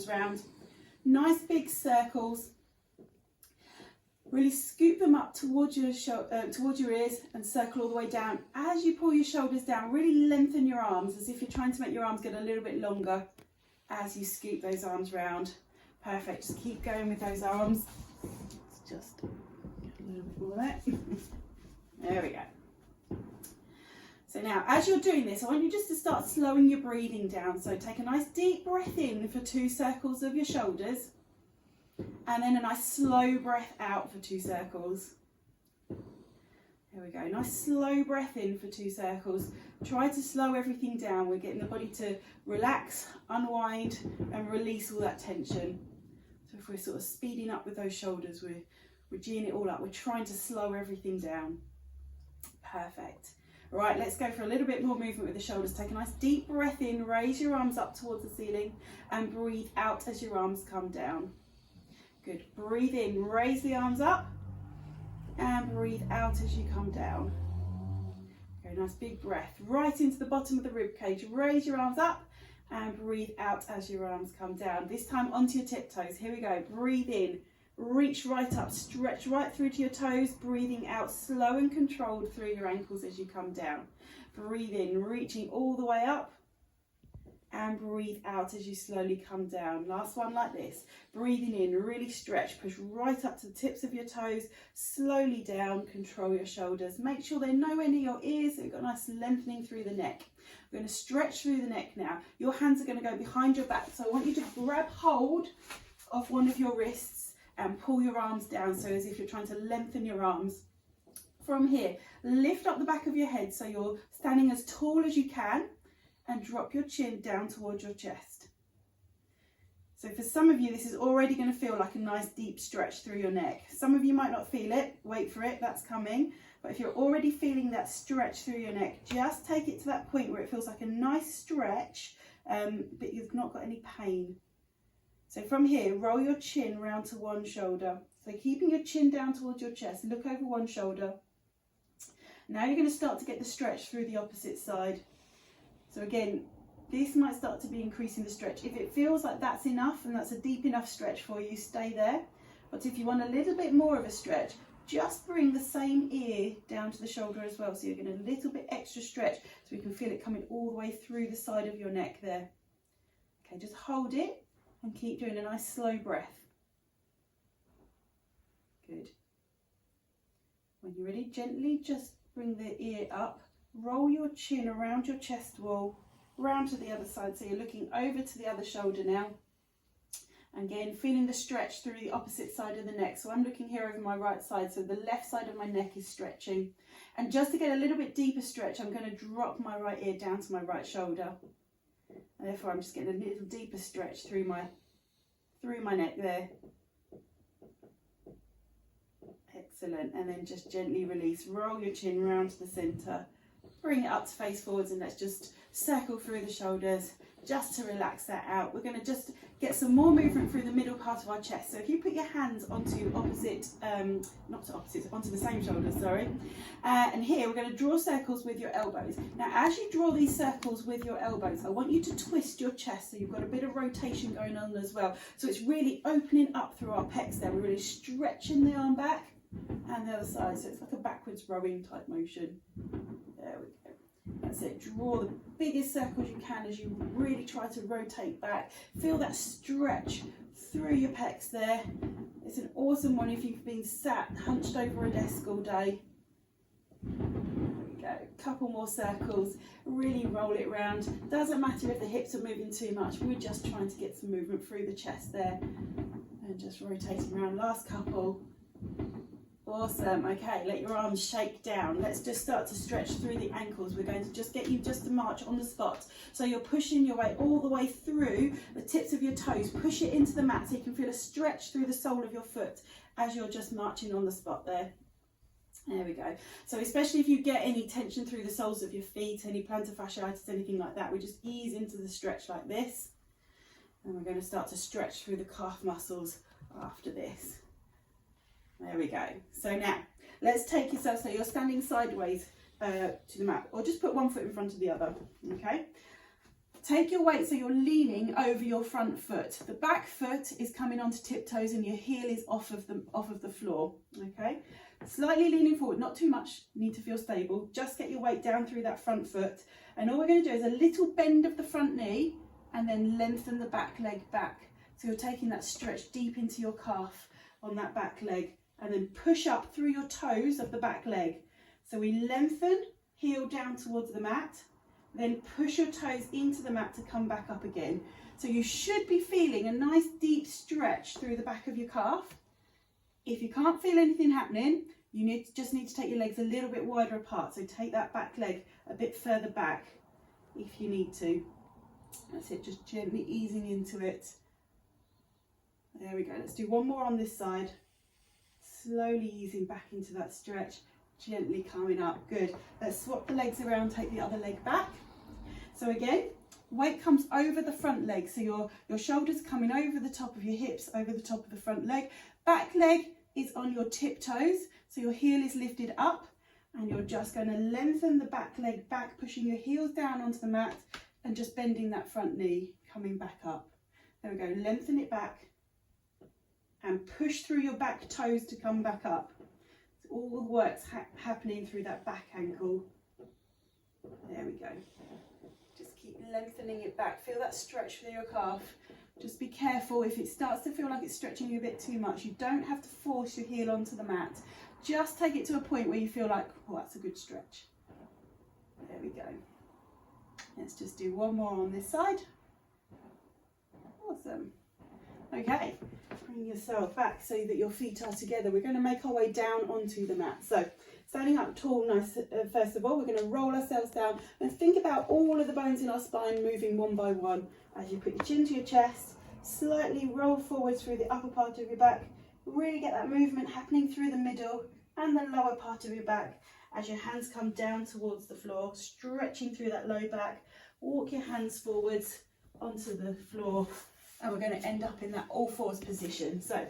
round. Nice big circles. Really scoop them up towards your ears and circle all the way down. As you pull your shoulders down, really lengthen your arms as if you're trying to make your arms get a little bit longer as you scoop those arms round. Perfect. Just keep going with those arms. Let's just get a little bit more there. There we go. So now, as you're doing this, I want you just to start slowing your breathing down. So take a nice deep breath in for 2 circles of your shoulders. And then a nice slow breath out for 2 circles. There we go. Nice slow breath in for 2 circles. Try to slow everything down. We're getting the body to relax, unwind, and release all that tension. So if we're sort of speeding up with those shoulders, we're geeing it all up. We're trying to slow everything down. Perfect. Right, let's go for a little bit more movement with the shoulders. Take a nice deep breath in, raise your arms up towards the ceiling, and breathe out as your arms come down. Good. Breathe in, raise the arms up, and breathe out as you come down. Okay, nice big breath right into the bottom of the rib cage. Raise your arms up and breathe out as your arms come down. This time onto your tiptoes. Here we go. Breathe in, reach right up, stretch right through to your toes. Breathing out, slow and controlled through your ankles as you come down. Breathe in, reaching all the way up. And breathe out as you slowly come down. Last one like this. Breathing in, really stretch, push right up to the tips of your toes, slowly down, control your shoulders. Make sure they're nowhere near your ears, so you've got a nice lengthening through the neck. We're going to stretch through the neck now. Your hands are going to go behind your back, so I want you to grab hold of one of your wrists and pull your arms down, so as if you're trying to lengthen your arms. From here, lift up the back of your head so you're standing as tall as you can, and drop your chin down towards your chest. So for some of you, this is already going to feel like a nice deep stretch through your neck. Some of you might not feel it. Wait for it, that's coming. But if you're already feeling that stretch through your neck, just take it to that point where it feels like a nice stretch, but you've not got any pain. So from here, roll your chin round to one shoulder. So keeping your chin down towards your chest, look over one shoulder. Now you're going to start to get the stretch through the opposite side. So again, this might start to be increasing the stretch. If it feels like that's enough and that's a deep enough stretch for you, stay there. But if you want a little bit more of a stretch, just bring the same ear down to the shoulder as well. So you're getting a little bit extra stretch so you can feel it coming all the way through the side of your neck there. Okay, just hold it and keep doing a nice slow breath. Good. When you're ready, gently just bring the ear up. Roll your chin around your chest wall, round to the other side, so you're looking over to the other shoulder now. Again, feeling the stretch through the opposite side of the neck. So I'm looking here over my right side, so the left side of my neck is stretching. And just to get a little bit deeper stretch, I'm going to drop my right ear down to my right shoulder. And therefore, I'm just getting a little deeper stretch through my neck there. Excellent. And then just gently release. Roll your chin round to the centre. Bring it up to face forwards, and let's just circle through the shoulders just to relax that out. We're going to just get some more movement through the middle part of our chest. So if you put your hands onto onto the same shoulders, sorry. And here we're going to draw circles with your elbows. Now as you draw these circles with your elbows, I want you to twist your chest so you've got a bit of rotation going on as well. So it's really opening up through our pecs there. We're really stretching the arm back and the other side. So it's like a backwards rowing type motion. There we go. That's it. Draw the biggest circles you can as you really try to rotate back. Feel that stretch through your pecs there. It's an awesome one if you've been sat hunched over a desk all day. There we go. Couple more circles. Really roll it around. Doesn't matter if the hips are moving too much. We're just trying to get some movement through the chest there. And just rotating around. Last couple. Awesome. Okay, let your arms shake down. Let's just start to stretch through the ankles. We're going to just get you just to march on the spot. So you're pushing your way all the way through the tips of your toes. Push it into the mat so you can feel a stretch through the sole of your foot as you're just marching on the spot there. There we go. So especially if you get any tension through the soles of your feet, any plantar fasciitis, anything like that, we just ease into the stretch like this. And we're going to start to stretch through the calf muscles after this. There we go. So now let's take yourself, so you're standing sideways to the mat, or just put one foot in front of the other. Okay, Take your weight so you're leaning over your front foot. The back foot is coming onto tiptoes and your heel is off of the floor, okay? Slightly leaning forward, not too much, you need to feel stable. Just get your weight down through that front foot. And all we're going to do is a little bend of the front knee and then lengthen the back leg back. So you're taking that stretch deep into your calf on that back leg and then push up through your toes of the back leg. So we lengthen, heel down towards the mat, then push your toes into the mat to come back up again. So you should be feeling a nice deep stretch through the back of your calf. If you can't feel anything happening, you just need to take your legs a little bit wider apart. So take that back leg a bit further back if you need to. That's it, just gently easing into it. There we go. Let's do one more on this side. Slowly easing back into that stretch, gently coming up. Good. Let's swap the legs around, take the other leg back. So again, weight comes over the front leg. So your shoulders coming over the top of your hips, over the top of the front leg. Back leg is on your tiptoes. So your heel is lifted up and you're just going to lengthen the back leg back, pushing your heels down onto the mat and just bending that front knee, coming back up. There we go. Lengthen it back and push through your back toes to come back up. So all the work's happening through that back ankle. There we go. Just keep lengthening it back. Feel that stretch through your calf. Just be careful if it starts to feel like it's stretching you a bit too much. You don't have to force your heel onto the mat. Just take it to a point where you feel like, oh, that's a good stretch. There we go. Let's just do one more on this side. Awesome. Okay, bring yourself back so that your feet are together. We're going to make our way down onto the mat. So standing up tall, nice. First of all, we're going to roll ourselves down and think about all of the bones in our spine moving one by one. As you put your chin to your chest, slightly roll forwards through the upper part of your back. Really get that movement happening through the middle and the lower part of your back as your hands come down towards the floor, stretching through that low back. Walk your hands forwards onto the floor and we're going to end up in that all fours position. So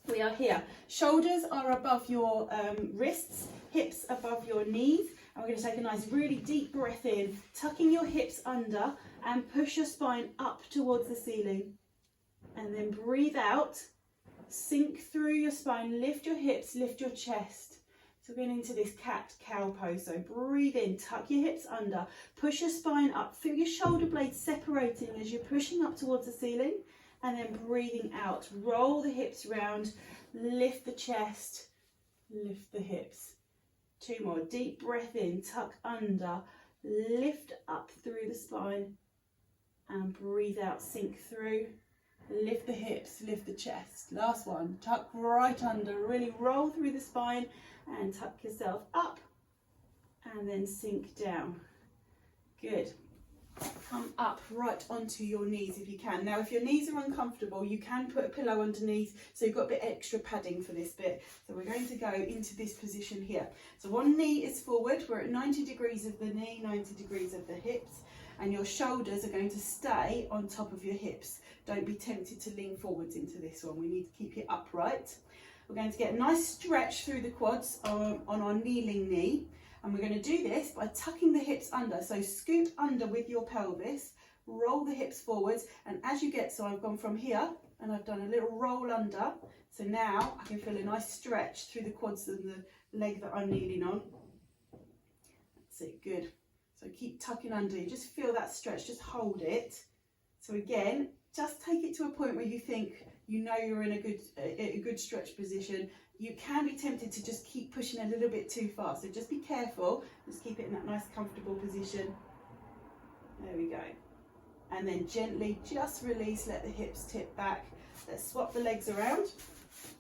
we are here. Shoulders are above your wrists, hips above your knees. And we're going to take a nice really deep breath in, tucking your hips under and push your spine up towards the ceiling. And then breathe out, sink through your spine, lift your hips, lift your chest. So we're going into this cat-cow pose. So breathe in, tuck your hips under, push your spine up, feel your shoulder blades separating as you're pushing up towards the ceiling. And then breathing out, roll the hips round, lift the chest, lift the hips. Two more, deep breath in, tuck under, lift up through the spine and breathe out, sink through, lift the hips, lift the chest. Last one, tuck right under, really roll through the spine and tuck yourself up and then sink down. Good. Come up right onto your knees if you can. Now if your knees are uncomfortable, you can put a pillow underneath so you've got a bit extra padding for this bit. So we're going to go into this position here. So one knee is forward, we're at 90 degrees of the knee, 90 degrees of the hips, and your shoulders are going to stay on top of your hips. Don't be tempted to lean forwards into this one. We need to keep it upright. We're going to get a nice stretch through the quads on our kneeling knee. And we're going to do this by tucking the hips under. So scoop under with your pelvis, roll the hips forwards. And as you get, so I've gone from here and I've done a little roll under. So now I can feel a nice stretch through the quads and the leg that I'm kneeling on. That's it, good. So keep tucking under, you just feel that stretch, just hold it. So again, just take it to a point where you think you know you're in a good stretch position. You can be tempted to just keep pushing a little bit too far, so just be careful. Just keep it in that nice comfortable position. There we go. And then gently just release, let the hips tip back. Let's swap the legs around.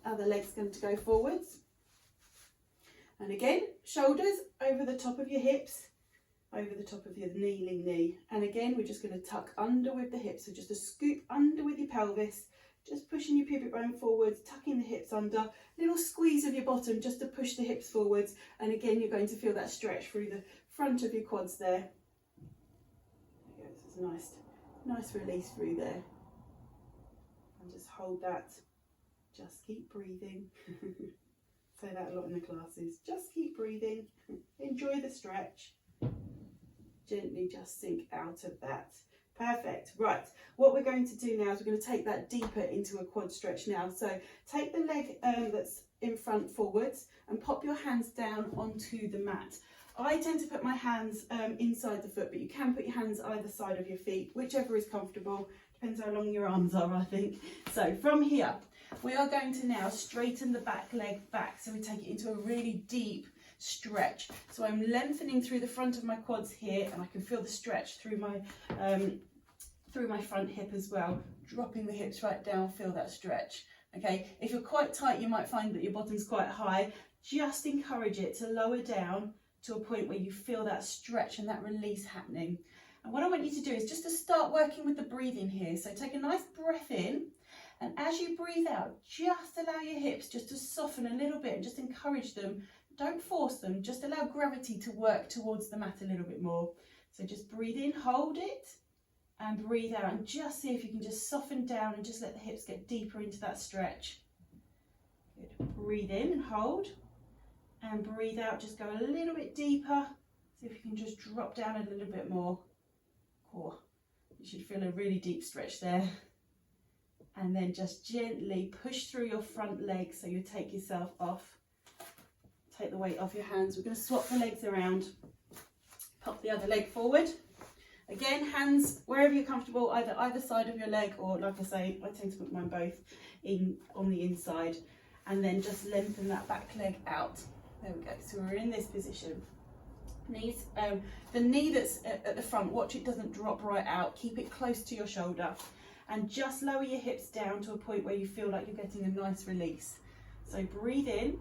Other leg's going to go forwards. And again, shoulders over the top of your hips, over the top of your kneeling knee. And again, we're just going to tuck under with the hips, so just a scoop under with your pelvis. Just pushing your pubic bone forwards, tucking the hips under, little squeeze of your bottom just to push the hips forwards. And again, you're going to feel that stretch through the front of your quads there. There you go. This is nice release through there. And just hold that. Just keep breathing. Say that a lot in the classes. Just keep breathing. Enjoy the stretch. Gently just sink out of that. Perfect. Right, what we're going to do now is we're going to take that deeper into a quad stretch now. So take the leg that's in front forwards and pop your hands down onto the mat. I tend to put my hands inside the foot, but you can put your hands either side of your feet, whichever is comfortable. Depends how long your arms are, I think. So from here, we are going to now straighten the back leg back. So we take it into a really deep stretch. So I'm lengthening through the front of my quads here, and I can feel the stretch through my front hip as well. Dropping the hips right down, feel that stretch. Okay, if you're quite tight, you might find that your bottom's quite high. Just encourage it to lower down to a point where you feel that stretch and that release happening. And what I want you to do is just to start working with the breathing here. So take a nice breath in, and as you breathe out, just allow your hips just to soften a little bit and just encourage them. Don't force them, just allow gravity to work towards the mat a little bit more. So just breathe in, hold it, and breathe out, and just see if you can just soften down and just let the hips get deeper into that stretch. Good. Breathe in and hold, and breathe out, just go a little bit deeper. See if you can just drop down a little bit more. Cool. You should feel a really deep stretch there. And then just gently push through your front leg so you take yourself off. Take the weight off your hands. We're going to swap the legs around. Pop the other leg forward. Again, hands wherever you're comfortable, either side of your leg, or like I say, I tend to put mine both in on the inside, and then just lengthen that back leg out. There we go. So we're in this position. Knees, the knee that's at the front, watch it doesn't drop right out. Keep it close to your shoulder, and just lower your hips down to a point where you feel like you're getting a nice release. So breathe in,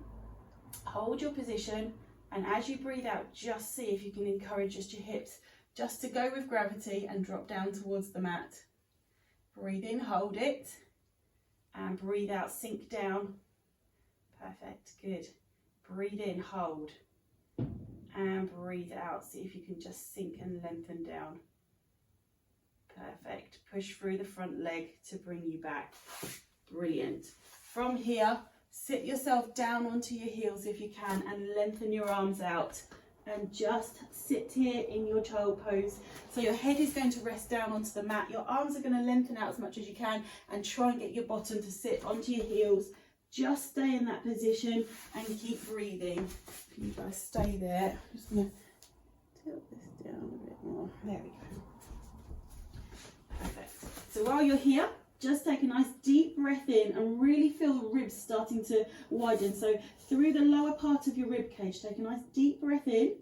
hold your position, and as you breathe out, just see if you can encourage just your hips just to go with gravity and drop down towards the mat. Breathe in, hold it, and breathe out, sink down. Perfect, good. Breathe in, hold, and breathe out. See if you can just sink and lengthen down. Perfect. Push through the front leg to bring you back. Brilliant. From here, sit yourself down onto your heels if you can, and lengthen your arms out. And just sit here in your child pose. So your head is going to rest down onto the mat. Your arms are going to lengthen out as much as you can, and try and get your bottom to sit onto your heels. Just stay in that position and keep breathing. You guys stay there. I'm just going to tilt this down a bit more. There we go. Perfect. So while you're here, just take a nice deep breath in and really feel the ribs starting to widen. So through the lower part of your rib cage, take a nice deep breath in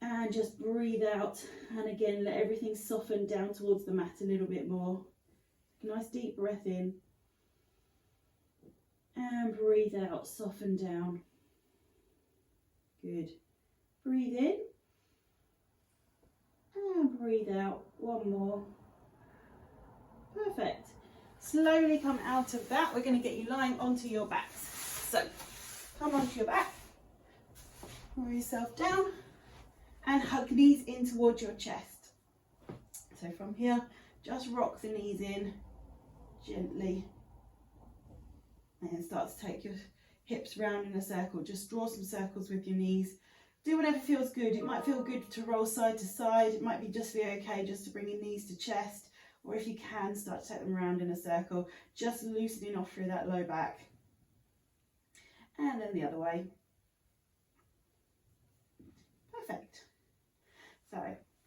and just breathe out. And again, let everything soften down towards the mat a little bit more. Take a nice deep breath in and breathe out, soften down. Good. Breathe in and breathe out. One more. Perfect. Slowly come out of that. We're going to get you lying onto your backs. So come onto your back, roll yourself down, and hug knees in towards your chest. So from here, just rock the knees in gently, and start to take your hips round in a circle. Just draw some circles with your knees. Do whatever feels good. It might feel good to roll side to side. It might be okay just to bring your knees to chest. Or if you can, start to take them around in a circle, just loosening off through that low back. And then the other way. Perfect. So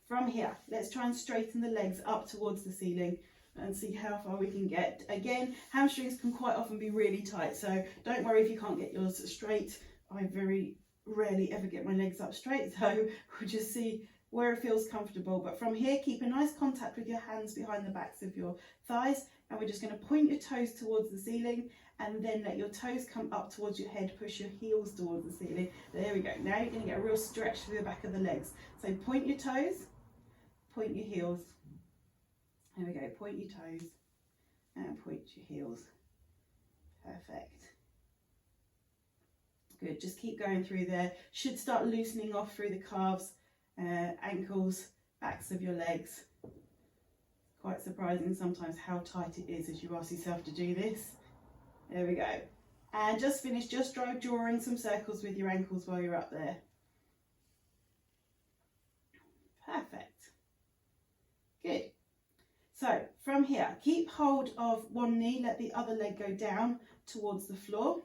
from here, let's try and straighten the legs up towards the ceiling and see how far we can get. Again, hamstrings can quite often be really tight, so don't worry if you can't get yours straight. I very rarely ever get my legs up straight, so we'll just see where it feels comfortable. But from here, keep a nice contact with your hands behind the backs of your thighs, and we're just going to point your toes towards the ceiling, and then let your toes come up towards your head. Push your heels towards the ceiling. There we go. Now you're going to get a real stretch through the back of the legs. So point your toes, point your heels. There we go. Point your toes and point your heels. Perfect. Good. Just keep going through there. Should start loosening off through the calves, ankles, backs of your legs. Quite surprising sometimes how tight it is as you ask yourself to do this. There we go. And just finish, just drawing some circles with your ankles while you're up there. Perfect. So from here, keep hold of one knee, let the other leg go down towards the floor.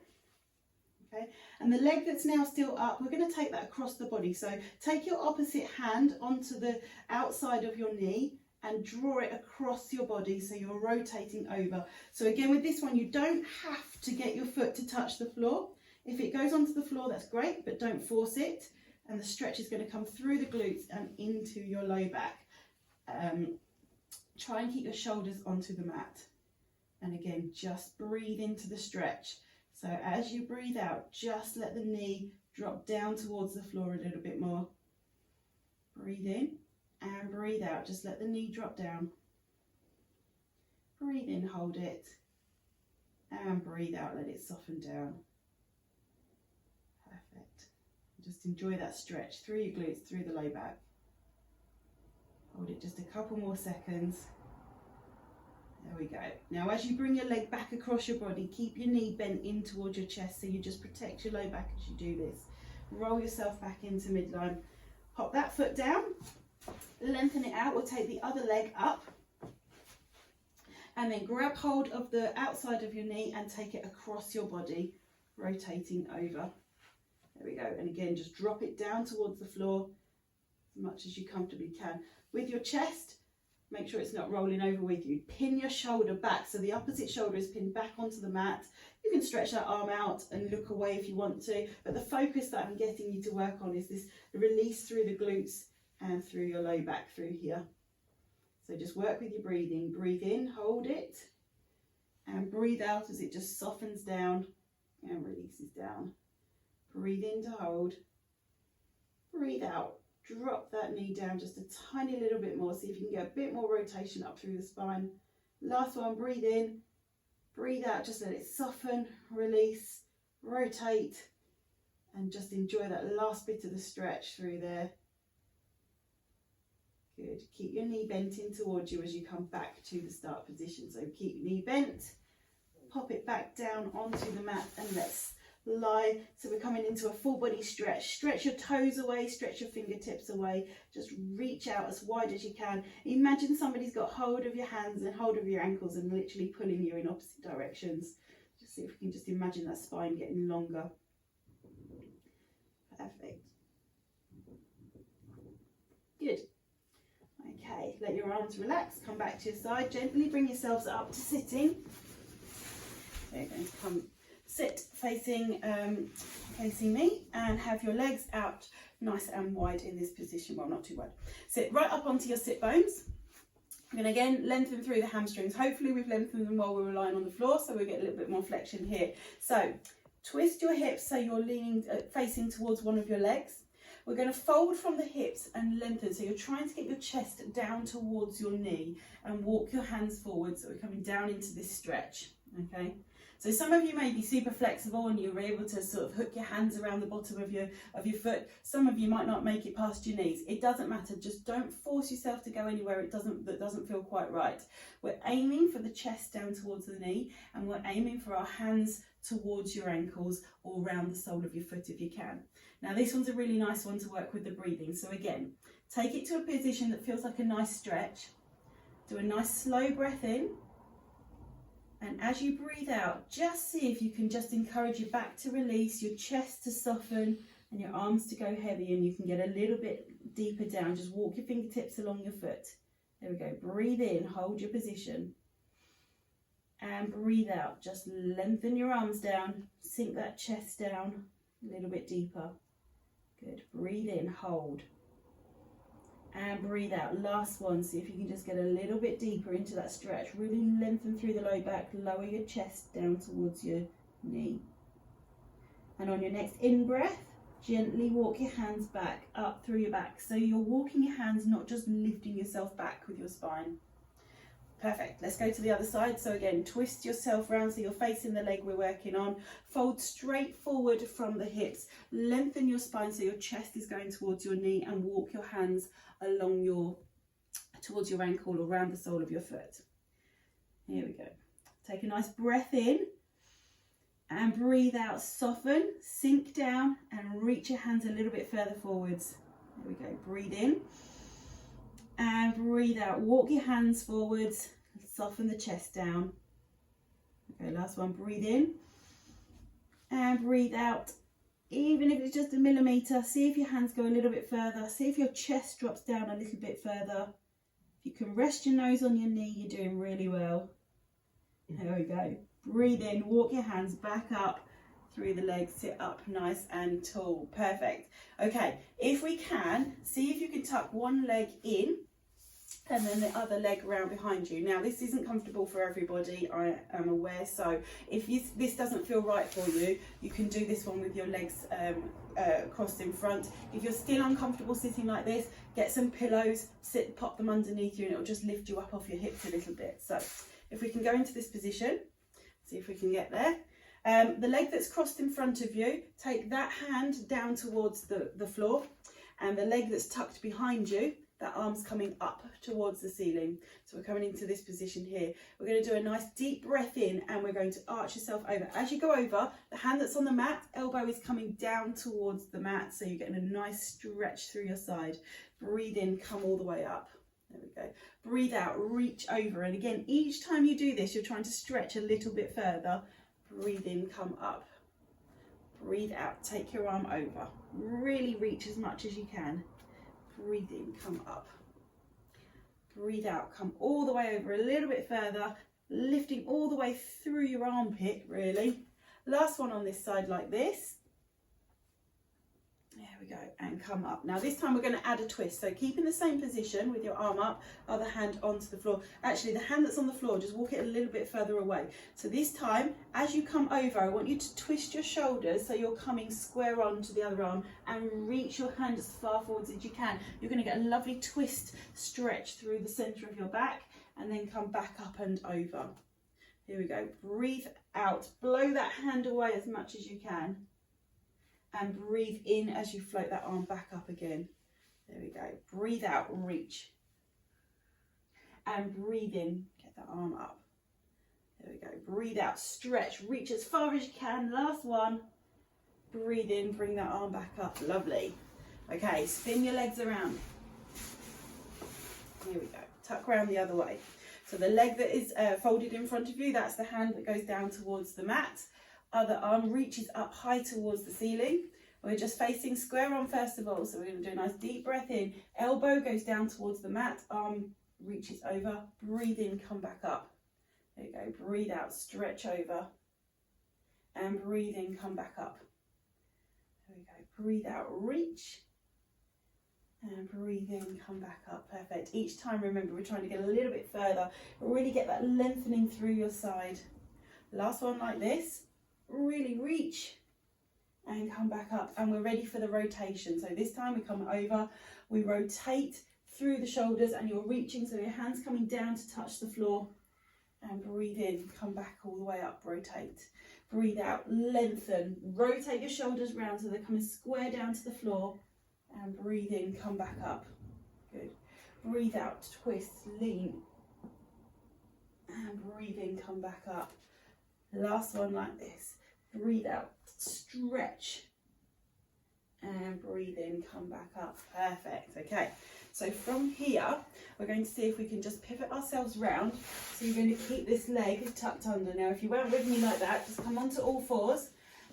Okay, and the leg that's now still up, we're going to take that across the body. So take your opposite hand onto the outside of your knee and draw it across your body so you're rotating over. So again, with this one, you don't have to get your foot to touch the floor. If it goes onto the floor, that's great, but don't force it. And the stretch is going to come through the glutes and into your low back. Try and keep your shoulders onto the mat. And again, just breathe into the stretch. So as you breathe out, just let the knee drop down towards the floor a little bit more. Breathe in and breathe out. Just let the knee drop down. Breathe in, hold it. And breathe out, let it soften down. Perfect. Just enjoy that stretch through your glutes, through the low back. Hold it just a couple more seconds. There we go. Now as you bring your leg back across your body, keep your knee bent in towards your chest so you just protect your low back as you do this. Roll yourself back into midline. Hop that foot down, lengthen it out. We'll take the other leg up and then grab hold of the outside of your knee and take it across your body, rotating over. There we go. And again, just drop it down towards the floor as much as you comfortably can. With your chest, make sure it's not rolling over with you. Pin your shoulder back, so the opposite shoulder is pinned back onto the mat. You can stretch that arm out and look away if you want to, but the focus that I'm getting you to work on is this release through the glutes and through your low back through here. So just work with your breathing. Breathe in, hold it, and breathe out as it just softens down and releases down. Breathe in to hold. Breathe out. Drop that knee down just a tiny little bit more. See if you can get a bit more rotation up through the spine. Last one, breathe in, breathe out, just let it soften, release, rotate, and just enjoy that last bit of the stretch through there. Good. Keep your knee bent in towards you as you come back to the start position. So keep knee bent, pop it back down onto the mat, and let's lie. So we're coming into a full body stretch. Stretch your toes away, stretch your fingertips away. Just reach out as wide as you can. Imagine somebody's got hold of your hands and hold of your ankles and literally pulling you in opposite directions. Just see if we can just imagine that spine getting longer. Perfect. Good. Okay, let your arms relax. Come back to your side. Gently bring yourselves up to sitting. They're going to come sit facing me and have your legs out nice and wide in this position. Well, not too wide. Sit right up onto your sit bones. I'm going to again lengthen through the hamstrings. Hopefully we've lengthened them while we were lying on the floor, so we'll get a little bit more flexion here. So twist your hips so you're leaning, facing towards one of your legs. We're going to fold from the hips and lengthen. So you're trying to get your chest down towards your knee and walk your hands forward. So we're coming down into this stretch. Okay. So some of you may be super flexible and you're able to sort of hook your hands around the bottom of your foot. Some of you might not make it past your knees. It doesn't matter. Just don't force yourself to go anywhere that doesn't feel quite right. We're aiming for the chest down towards the knee, and we're aiming for our hands towards your ankles or around the sole of your foot if you can. Now this one's a really nice one to work with the breathing. So again, take it to a position that feels like a nice stretch. Do a nice slow breath in. And as you breathe out, just see if you can just encourage your back to release, your chest to soften, and your arms to go heavy, and you can get a little bit deeper down. Just walk your fingertips along your foot. There we go. Breathe in, hold your position. And breathe out. Just lengthen your arms down, sink that chest down a little bit deeper. Good. Breathe in, hold. And breathe out. Last one. See if you can just get a little bit deeper into that stretch. Really lengthen through the low back. Lower your chest down towards your knee. And on your next in-breath, gently walk your hands back up through your back. So you're walking your hands, not just lifting yourself back with your spine. Perfect. Let's go to the other side. So again, twist yourself around so you're facing the leg we're working on. Fold straight forward from the hips. Lengthen your spine so your chest is going towards your knee, and walk your hands along towards your ankle or around the sole of your foot. Here we go. Take a nice breath in and breathe out. Soften, sink down, and reach your hands a little bit further forwards. There we go. Breathe in And breathe out. Walk your hands forwards. Soften the chest down. Okay, last one. Breathe in. And breathe out. Even if it's just a millimetre, see if your hands go a little bit further. See if your chest drops down a little bit further. If you can rest your nose on your knee, you're doing really well. There we go. Breathe in, walk your hands back up through the legs, sit up nice and tall. Perfect. Okay, if we can, see if you can tuck one leg in and then the other leg around behind you. Now, this isn't comfortable for everybody, I am aware, so if this doesn't feel right for you, you can do this one with your legs crossed in front. If you're still uncomfortable sitting like this, get some pillows, pop them underneath you, and it'll just lift you up off your hips a little bit. So if we can go into this position, see if we can get there. The leg that's crossed in front of you, take that hand down towards the floor, and the leg that's tucked behind you, that arm's coming up towards the ceiling. So we're coming into this position here. We're going to do a nice deep breath in, and we're going to arch yourself over. As you go over, the hand that's on the mat, elbow is coming down towards the mat, so you're getting a nice stretch through your side. Breathe in, come all the way up. There we go. Breathe out, reach over. And again, each time you do this, you're trying to stretch a little bit further. Breathe in, come up. Breathe out, take your arm over. Really reach as much as you can. Breathe in, come up. Breathe out, come all the way over a little bit further, lifting all the way through your armpit, really. Last one on this side like this. There we go, and come up. Now this time we're going to add a twist, so keep in the same position with your arm up, other hand onto the floor. Actually, the hand that's on the floor, just walk it a little bit further away. So this time, as you come over, I want you to twist your shoulders so you're coming square on to the other arm, and reach your hand as far forwards as you can. You're going to get a lovely twist stretch through the centre of your back, and then come back up and over. Here we go. Breathe out, blow that hand away as much as you can. And breathe in as you float that arm back up again. There we go. Breathe out, reach. And breathe in, get that arm up. There we go. Breathe out, stretch, reach as far as you can. Last one. Breathe in, bring that arm back up. Lovely. Okay, spin your legs around. Here we go. Tuck around the other way. So the leg that is folded in front of you, that's the hand that goes down towards the mat. Other arm reaches up high towards the ceiling. We're just facing square on first of all. So we're going to do a nice deep breath in. Elbow goes down towards the mat. Arm reaches over. Breathe in, come back up. There you go. Breathe out, stretch over. And breathe in, come back up. There we go. Breathe out, reach. And breathe in, come back up. Perfect. Each time, remember, we're trying to get a little bit further. Really get that lengthening through your side. Last one like this. Really reach and come back up, and we're ready for the rotation. So this time we come over, we rotate through the shoulders, and you're reaching, so your hands coming down to touch the floor, and breathe in, come back all the way up, rotate. Breathe out, lengthen, rotate your shoulders round so they're coming square down to the floor, and breathe in, come back up. Good. Breathe out, twist, lean, and breathe in, come back up. Last one like this. Breathe out, stretch, and breathe in, come back up. Perfect. Okay, so from here we're going to see if we can just pivot ourselves round. So you're going to keep this leg tucked under. Now if you weren't with me like that, just come onto all fours,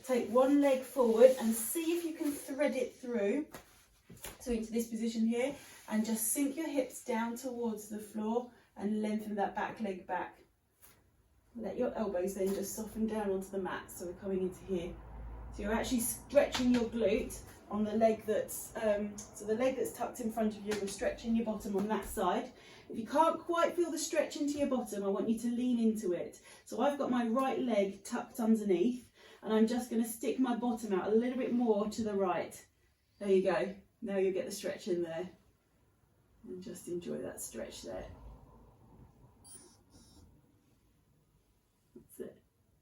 take one leg forward and see if you can thread it through, so into this position here, and just sink your hips down towards the floor and lengthen that back leg back. Let your elbows then just soften down onto the mat, so we're coming into here. So you're actually stretching your glute on the leg that's, so the leg that's tucked in front of you, we're stretching your bottom on that side. If you can't quite feel the stretch into your bottom, I want you to lean into it. So I've got my right leg tucked underneath, and I'm just going to stick my bottom out a little bit more to the right. There you go. Now you'll get the stretch in there. And just enjoy that stretch there.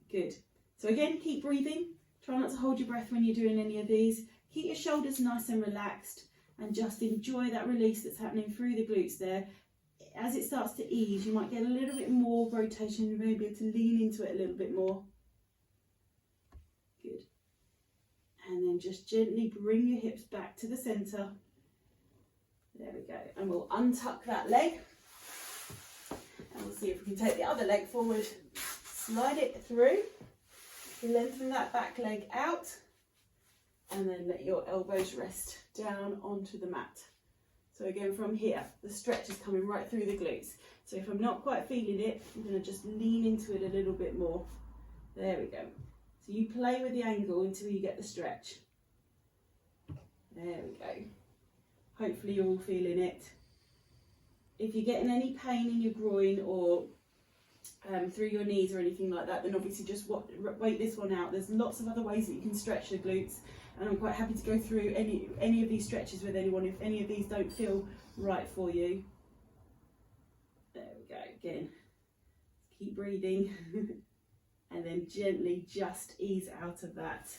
Good. So again, keep breathing. Try not to hold your breath when you're doing any of these. Keep your shoulders nice and relaxed, and just enjoy that release that's happening through the glutes there. As it starts to ease, you might get a little bit more rotation. You may be able to lean into it a little bit more. Good. And then just gently bring your hips back to the centre. There we go. And we'll untuck that leg. And we'll see if we can take the other leg forward, slide it through, lengthen that back leg out, and then let your elbows rest down onto the mat. So again, from here, the stretch is coming right through the glutes. So if I'm not quite feeling it, I'm going to just lean into it a little bit more. There we go. So you play with the angle until you get the stretch. There we go. Hopefully you're all feeling it. If you're getting any pain in your groin or through your knees or anything like that, then obviously just wait this one out. There's lots of other ways that you can stretch the glutes, and I'm quite happy to go through any of these stretches with anyone if any of these don't feel right for you. There we go. Again, keep breathing and then gently just ease out of that.